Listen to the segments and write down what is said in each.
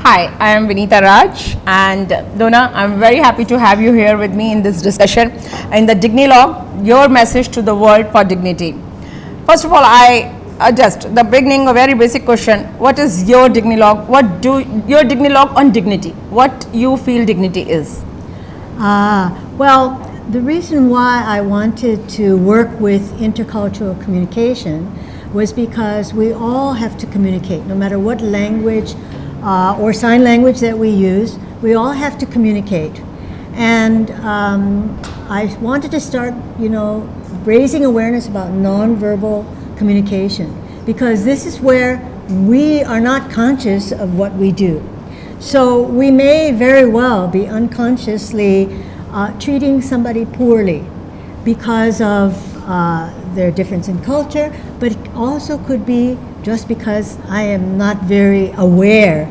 Hi, I am Vinita Raj, and Donna, I'm very happy to have you here with me in this discussion in the Dignilogue, your message to the world for dignity. First of all, I just the beginning, a very basic question: what is your Dignilogue? What do your Dignilogue on dignity? What you feel dignity is? Well, the reason why I wanted to work with intercultural communication was because we all have to communicate, no matter what language or sign language that we use, we all have to communicate. And I wanted to start, raising awareness about nonverbal communication, because this is where we are not conscious of what we do. So we may very well be unconsciously treating somebody poorly because of their difference in culture, but it also could be just because I am not very aware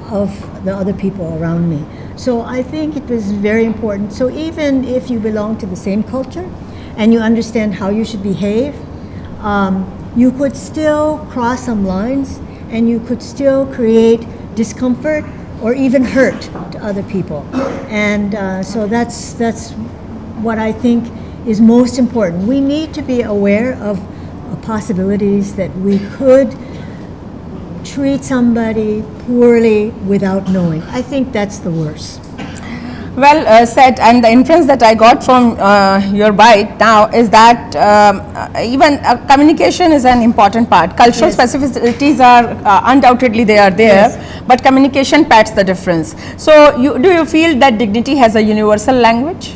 of the other people around me. So I think it was very important. So even if you belong to the same culture and you understand how you should behave, you could still cross some lines and you could still create discomfort or even hurt to other people. And so that's what I think is most important. We need to be aware of possibilities that we could treat somebody poorly without knowing. I think that's the worst. Well said, and the inference that I got from your bite now is that even communication is an important part. Cultural specificities are undoubtedly they are there, but communication pats the difference. So do you feel that dignity has a universal language?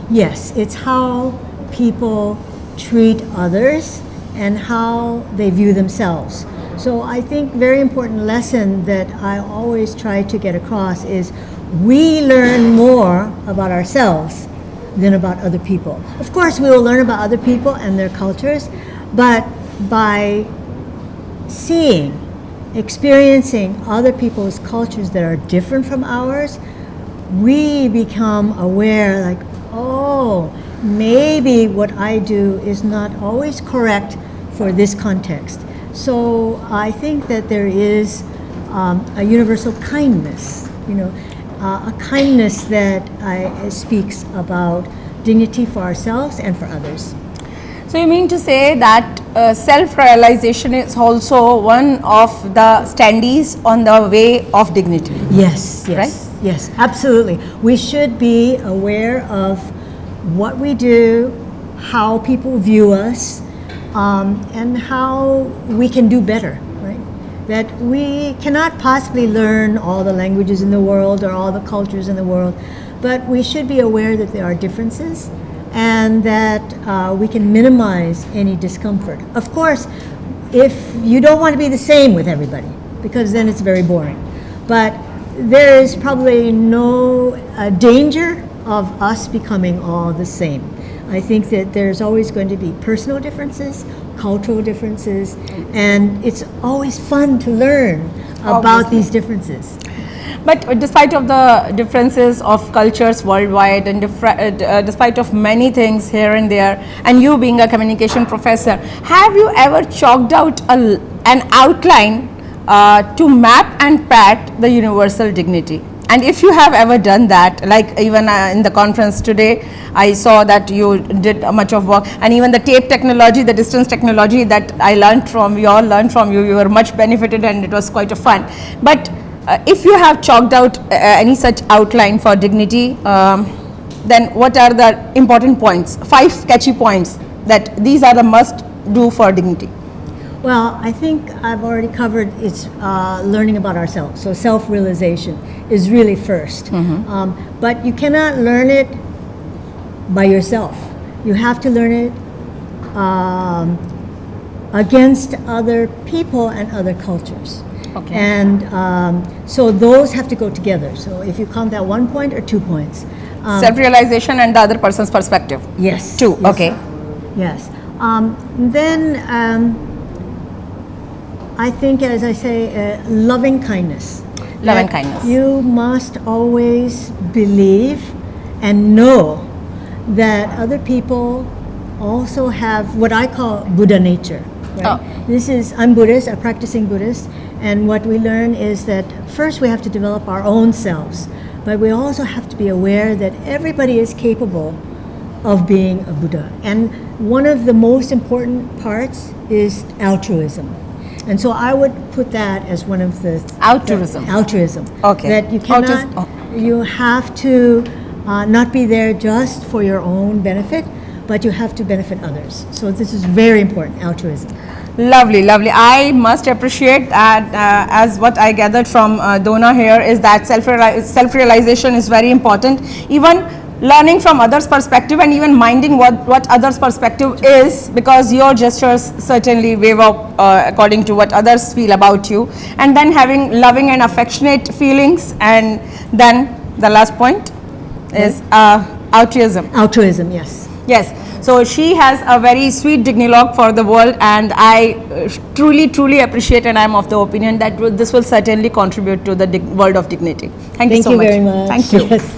Yes, it's how people treat others and how they view themselves. So I think very important lesson that I always try to get across is we learn more about ourselves than about other people. Of course, we will learn about other people and their cultures, but by seeing, experiencing other people's cultures that are different from ours, we become aware, like, oh, maybe what I do is not always correct for this context. So I think that there is a universal kindness, a kindness that speaks about dignity for ourselves and for others. So you mean to say that self-realization is also one of the standees on the way of dignity? Yes, right? Yes, absolutely. We should be aware of what we do, how people view us, and how we can do better, right? That we cannot possibly learn all the languages in the world or all the cultures in the world, but we should be aware that there are differences and that we can minimize any discomfort. Of course, if you don't want to be the same with everybody, because then it's very boring. But there is probably no danger of us becoming all the same. I think that there's always going to be personal differences, cultural differences, and it's always fun to learn about these differences. But despite of the differences of cultures worldwide and despite of many things here and there, and you being a communication professor, have you ever chalked out an outline to map and pat the universal dignity? And if you have ever done that, like even in the conference today, I saw that you did much of work, and even the tape technology, the distance technology that I learned from you, all learned from you, you were much benefited and it was quite a fun. But if you have chalked out any such outline for dignity, then what are the important points, 5 catchy points that these are the must do for dignity? Well, I think I've already covered it's learning about ourselves. So self-realization is really first. But you cannot learn it by yourself. You have to learn it against other people and other cultures. Okay. And so those have to go together. So if you count that 1 point or 2 points. Self-realization and the other person's perspective. Yes. 2, yes, okay. Yes. Then I think, as I say, loving kindness. Love and kindness. You must always believe and know that other people also have what I call Buddha nature, right? Oh. I'm Buddhist, a practicing Buddhist, and what we learn is that first we have to develop our own selves, but we also have to be aware that everybody is capable of being a Buddha. And one of the most important parts is altruism. And so I would put that as one of the Altruism. Altruism. Okay. That you cannot, you have to not be there just for your own benefit, but you have to benefit others. So this is very important, altruism. Lovely, lovely. I must appreciate that as what I gathered from Donna here is that self-realization is very important. Even learning from others' perspective and even minding what others' perspective is, because your gestures certainly wave up according to what others feel about you. And then having loving and affectionate feelings. And then the last point is altruism. Altruism, yes. Yes. So she has a very sweet Dignilogue for the world, and I truly appreciate, and I'm of the opinion that this will certainly contribute to the world of dignity. Thank you so much. Thank you very much. Thank you. Yes.